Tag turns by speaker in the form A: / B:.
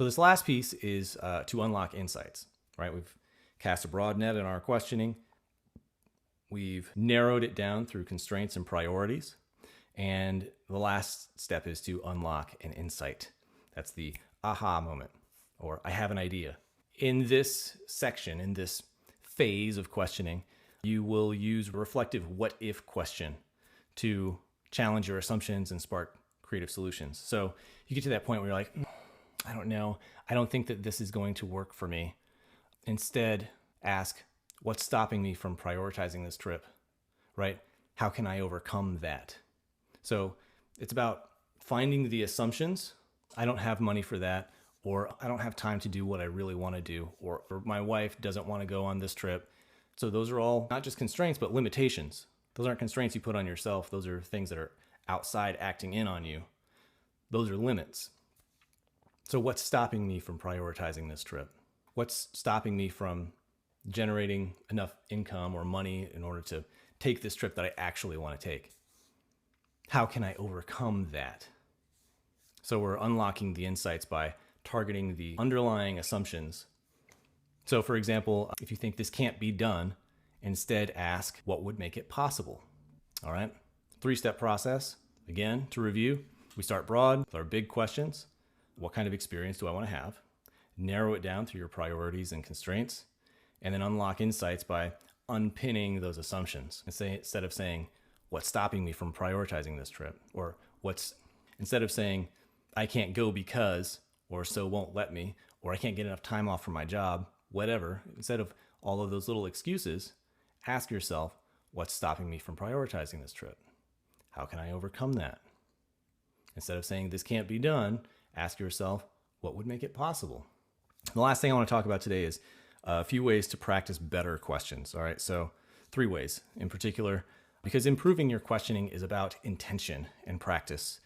A: So this last piece is to unlock insights, right? We've cast a broad net in our questioning. We've narrowed it down through constraints and priorities. And the last step is to unlock an insight. That's the aha moment, or I have an idea. In this section, in this phase of questioning, you will use a reflective what if question to challenge your assumptions and spark creative solutions. So you get to that point where you're like, I don't know. I don't think that this is going to work for me. Instead, ask, what's stopping me from prioritizing this trip, right? How can I overcome that? So it's about finding the assumptions. I don't have money for that, or I don't have time to do what I really want to do, or my wife doesn't want to go on this trip. So those are all not just constraints, but limitations. Those aren't constraints you put on yourself. Those are things that are outside acting in on you. Those are limits. So what's stopping me from prioritizing this trip? What's stopping me from generating enough income or money in order to take this trip that I actually want to take? How can I overcome that? So we're unlocking the insights by targeting the underlying assumptions. So for example, if you think this can't be done, instead ask, what would make it possible? All right, 3-step process. Again, to review, we start broad with our big questions. What kind of experience do I want to have? Narrow it down through your priorities and constraints, and then unlock insights by unpinning those assumptions. Instead of saying, what's stopping me from prioritizing this trip? Or instead of saying, I can't go because, or so won't let me, or I can't get enough time off from my job, whatever, instead of all of those little excuses, ask yourself, what's stopping me from prioritizing this trip? How can I overcome that? Instead of saying this can't be done, ask yourself, what would make it possible? The last thing I want to talk about today is a few ways to practice better questions. All right, so 3 ways in particular, because improving your questioning is about intention and practice.